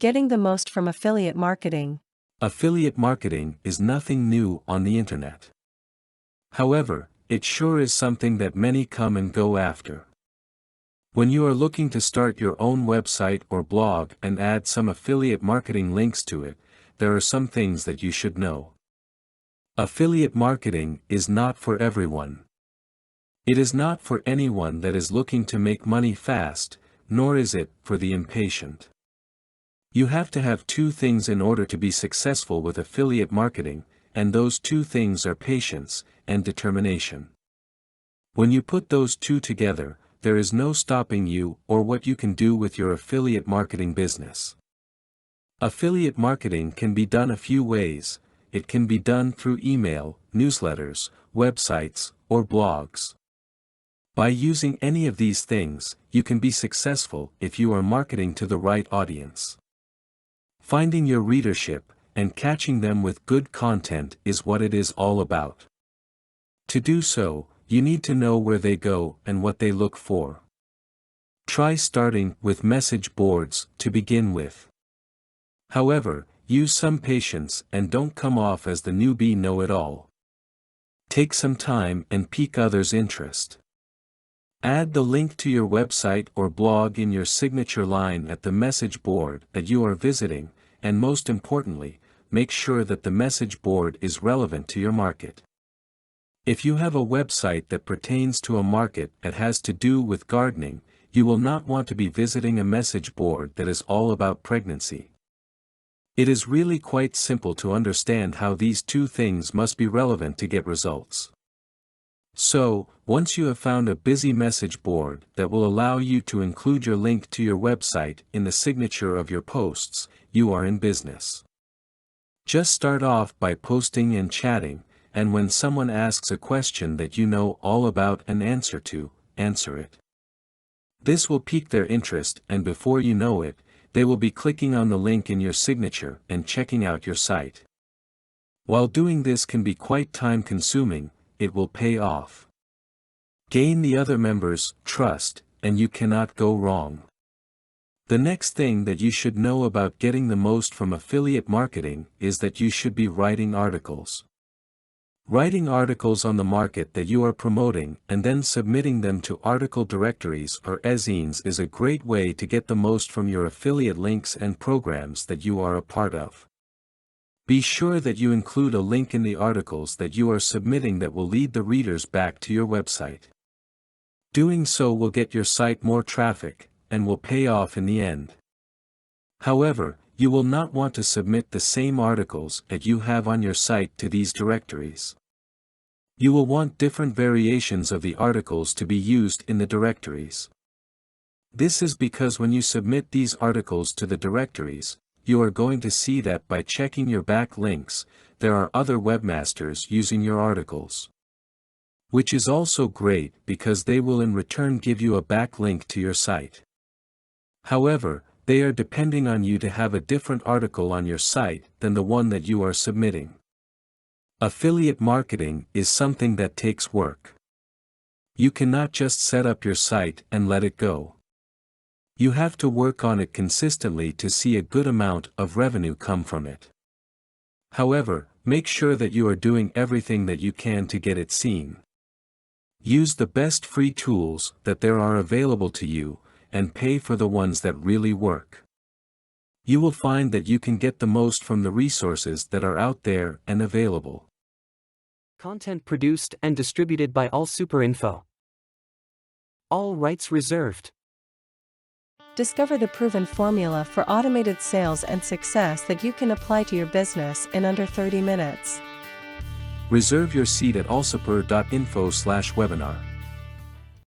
Getting the most from affiliate marketing. Affiliate marketing is nothing new on the internet. However, it sure is something that many come and go after. When you are looking to start your own website or blog and add some affiliate marketing links to it, there are some things that you should know. Affiliate marketing is not for everyone. It is not for anyone that is looking to make money fast, nor is it for the impatient. You have to have two things in order to be successful with affiliate marketing, and those two things are patience and determination. When you put those two together, there is no stopping you or what you can do with your affiliate marketing business. Affiliate marketing can be done a few ways. It can be done through email, newsletters, websites, or blogs. By using any of these things, you can be successful if you are marketing to the right audience. Finding your readership and catching them with good content is what it is all about. To do so, you need to know where they go and what they look for. Try starting with message boards to begin with. However, use some patience and don't come off as the newbie know-it-all. Take some time and pique others' interest. Add the link to your website or blog in your signature line at the message board that you are visiting, and most importantly, make sure that the message board is relevant to your market. If you have a website that pertains to a market that has to do with gardening, you will not want to be visiting a message board that is all about pregnancy. It is really quite simple to understand how these two things must be relevant to get results. So, once you have found a busy message board that will allow you to include your link to your website in the signature of your posts, you are in business. Just start off by posting and chatting, and when someone asks a question that you know all about and answer it. This will pique their interest, and before you know it, they will be clicking on the link in your signature and checking out your site. While doing this can be quite time-consuming, it will pay off. Gain the other members' trust, and you cannot go wrong. The next thing that you should know about getting the most from affiliate marketing is that you should be writing articles. Writing articles on the market that you are promoting and then submitting them to article directories or e-zines is a great way to get the most from your affiliate links and programs that you are a part of. Be sure that you include a link in the articles that you are submitting that will lead the readers back to your website. Doing so will get your site more traffic, and will pay off in the end. However, you will not want to submit the same articles that you have on your site to these directories. You will want different variations of the articles to be used in the directories. This is because when you submit these articles to the directories, you are going to see that by checking your backlinks, there are other webmasters using your articles. Which is also great because they will in return give you a backlink to your site. However, they are depending on you to have a different article on your site than the one that you are submitting. Affiliate marketing is something that takes work. You cannot just set up your site and let it go. You have to work on it consistently to see a good amount of revenue come from it. However, make sure that you are doing everything that you can to get it seen. Use the best free tools that there are available to you, and pay for the ones that really work. You will find that you can get the most from the resources that are out there and available. Content produced and distributed by AllSuperInfo. All rights reserved. Discover the proven formula for automated sales and success that you can apply to your business in under 30 minutes. Reserve your seat at allsuper.info/webinar.